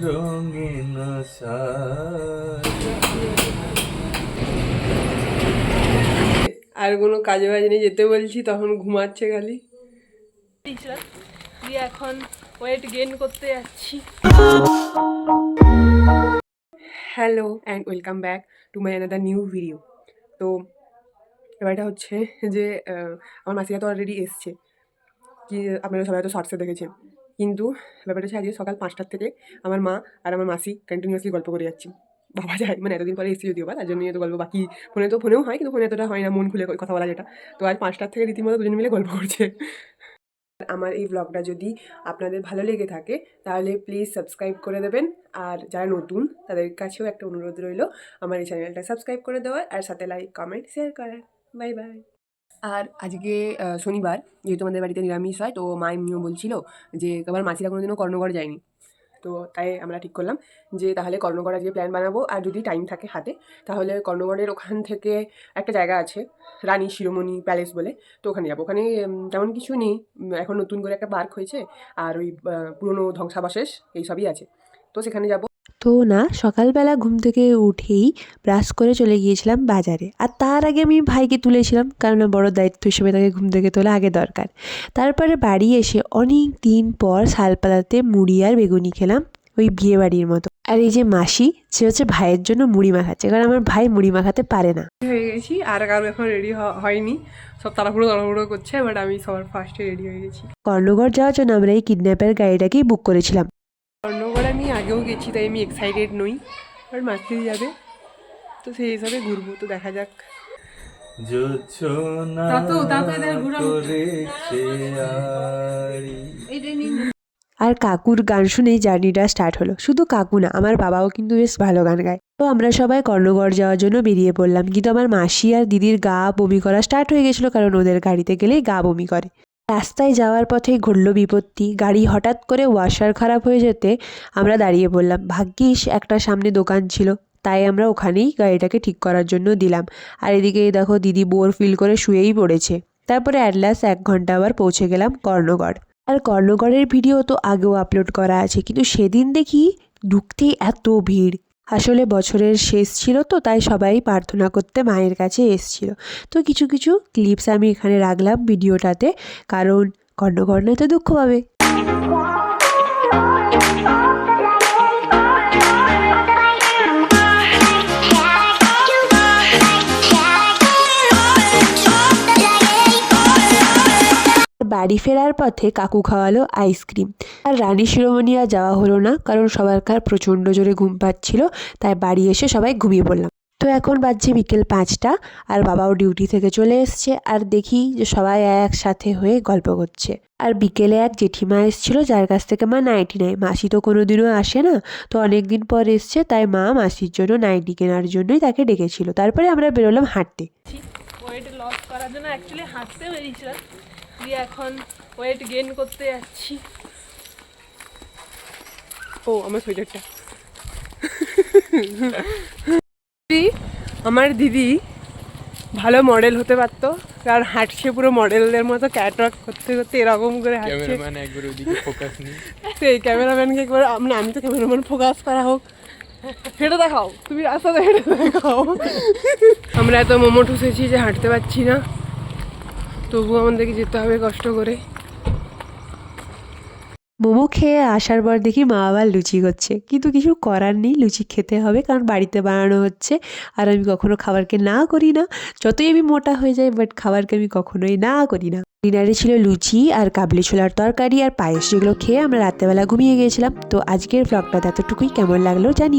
রঙিন আর কোনো কাজে বাজে নেই, যেতে বলছি তখন ঘুমাচ্ছে খালি। এখন ওয়েট গেইন করতে যাচ্ছি। Hello and welcome back to my another new video. তো এবারটা হচ্ছে যে আমার মাসিরা তো অলরেডি এসছে, কি আপনারা সবাই তো শর্টসে দেখেছেন, কিন্তু ব্যাপারটা হচ্ছে আজকে সকাল 5টার থেকে আমার মা আর আমার মাসি কন্টিনিউয়াসলি গল্প করে যাচ্ছি। বাবা যায় মানে এতদিন পরে এসেছি যদিও বা, তার জন্য এত গল্প, বাকি ফোনেও হয় কিন্তু ফোনে এতটা হয় না মন খুলে কথা বলা যেটা। তো আজ 5টার থেকে রীতিমতো দুজন মিলে গল্প করছে। আমার এই ব্লগটা যদি আপনাদের ভালো লেগে থাকে তাহলে প্লিজ সাবস্ক্রাইব করে দেবেন, আর যারা নতুন তাদের কাছেও একটা অনুরোধ রইল আমার এই চ্যানেলটা সাবস্ক্রাইব করে দেওয়ার, আর সাথে লাইক কমেন্ট শেয়ার করার। Bye bye. আর আজকে শনিবার, যেহেতু আমাদের বাড়িতে নিরামিষ হয়, তো মা এমনিও বলছিল যে আমার মাসিরা কোনোদিনও কর্ণগড় যায়নি, তো তাই আমরা ঠিক করলাম যে তাহলে কর্ণগড় আজকে প্ল্যান বানাবো। আর যদি টাইম থাকে হাতে তাহলে কর্ণগড়ের ওখান থেকে একটা জায়গা আছে রানী শিরোমণি প্যালেস বলে, তো ওখানে যাবো। ওখানে তেমন কিছু নেই, এখন নতুন করে একটা পার্ক হয়েছে, আর ওই পুরনো ধ্বংসাবশেষ এইসবই আছে, তো সেখানে যাবো। তো না, সকালবেলা ঘুম থেকে উঠেই ব্রাশ করে চলে গিয়েছিলাম বাজারে, আর তার আগে আমি ভাইকে তুলেছিলাম, কারণ বড় দায়িত্ব হিসেবে তাকে ঘুম থেকে তোলা আগে দরকার। তারপরে বাড়ি এসে অনেক দিন পর শালপাতাতে মুড়ি আর বেগুনি খেলাম, ওই বিয়ে বাড়ির মতো। আর এই যে মাসি, সে হচ্ছে ভাইয়ের জন্য মুড়ি মাখাচ্ছে, কারণ আমার ভাই মুড়ি মাখাতে পারে না। হয়ে গেছি, আর কারো এখন রেডি হয়নি, সব তাড়াহুড়ো করছে, বাট আমি সবার ফার্স্টে রেডি হয়ে গেছি। কর্ণগড় যাওয়ার জন্য আমরা এই কিডন্যাপের গাড়িটাকেই বুক করেছিলাম। কর্ণগড় আমি আগেও গেছি, তাই আমি এক্সাইটেড নই, বাট মাসি যাবে তো সেই হিসাবে ঘুরবো, তো দেখা যাক। আর কাকুর গান শুনেই জার্নিটা স্টার্ট হলো। শুধু কাকু না, আমার বাবাও কিন্তু বেশ ভালো গান গায়। তো আমরা সবাই কর্ণগড় যাওয়ার জন্য বেরিয়ে পড়লাম, কিন্তু আমার মাসি আর দিদির গা বমি করা স্টার্ট হয়ে গেছিলো, কারণ ওদের গাড়িতে গেলেই গা বমি করে। রাস্তায় যাওয়ার পথে ঘটল বিপত্তি, গাড়ি হঠাৎ করে ওয়াশার খারাপ হয়ে যেতে আমরা দাঁড়িয়ে পড়লাম। ভাগ্যিস একটা সামনে দোকান ছিল, তাই আমরা ওখানেই গাড়িটাকে ঠিক করার জন্য দিলাম। আর এদিকে দেখো দিদি বোর ফিল করে শুয়েই পড়েছে। তারপরে অ্যাট লাস্ট 1 ঘন্টা আবার পৌঁছে গেলাম কর্ণগড়। আর কর্ণগড়ের ভিডিও তো আগেও আপলোড করা আছে, কিন্তু সেদিন দেখি ঢুকতেই এত ভিড়। আসলে বছরের শেষ ছিল তো, তাই সবাই প্রার্থনা করতে মায়ের কাছে এসেছিল। তো কিছু কিছু ক্লিপস আমি এখানে রাখলাম ভিডিওটাতে, কারণ কর্ণগড় নয় তো দুঃখ পাবে। বাড়ি ফেরার পথে কাকু খাওয়ালো আইসক্রিম। আর রানী শিরোমণি আর যাওয়া হলো না, কারণ সবারকার প্রচণ্ড জোরে ঘুম পাচ্ছিল, তাই বাড়ি এসে সবাই ঘুমিয়ে পড়লাম। তো এখন বাজছে বিকেল 5টা, আর বাবাও ডিউটি থেকে চলে এসছে, আর দেখি যে সবাই একসাথে হয়ে গল্প করছে। আর বিকেলে এক জেঠিমা এসেছিলো, যার কাছ থেকে মা নাইটি নেয়। মাসি তো কোনোদিনও আসে না, তো অনেক দিন পর এসছে, তাই মা মাসির জন্য নাইটি কেনার জন্যই তাকে ডেকেছিল। তারপরে আমরা বেরোলাম হাঁটতে। ওয়েট লস করার জন্য অ্যাকচুয়ালি হাঁটতে বেরিয়েছিলাম, দিয়ে এখন ওয়েট গেইন করতে যাচ্ছি। ও আমার সোয়েটারটা আমার দিদি ভালো মডেল হতে পারতো, কারণ হাঁটছে পুরো মডেলদের মতো, ক্যাটওয়াক করতে করতে এরকম করে হাঁটছে। সেই ক্যামেরাম্যানকে একবার, আমি তো ক্যামেরাম্যান, ফোকাস করা হোক, হেঁটে দেখাও, তুমি রাস্তাতে হেঁটে দেখাও। আমরা এত মোমো ঠুসেছি যে হাঁটতে পারছি না, তবুও আমাদেরকে যেতে হবে কষ্ট করে। মোমো খেয়ে আসার পর দেখি মা আবার লুচি করছে, কিন্তু কিছু করার নেই, লুচি খেতে হবে, কারণ বাড়িতে বানানো হচ্ছে। আর আমি কখনো খাবারকে না করি না, যতই আমি মোটা হয়ে যাই, বাট খাবারকে আমি কখনোই না করি না। ডিনারে ছিল লুচি আর কাবলি ছোলার তরকারি আর পায়েস, যেগুলো খেয়ে আমরা রাত্রেবেলা ঘুমিয়ে গিয়েছিলাম। তো আজকের ব্লগটা এতটুকুই, কেমন লাগলো জানিও।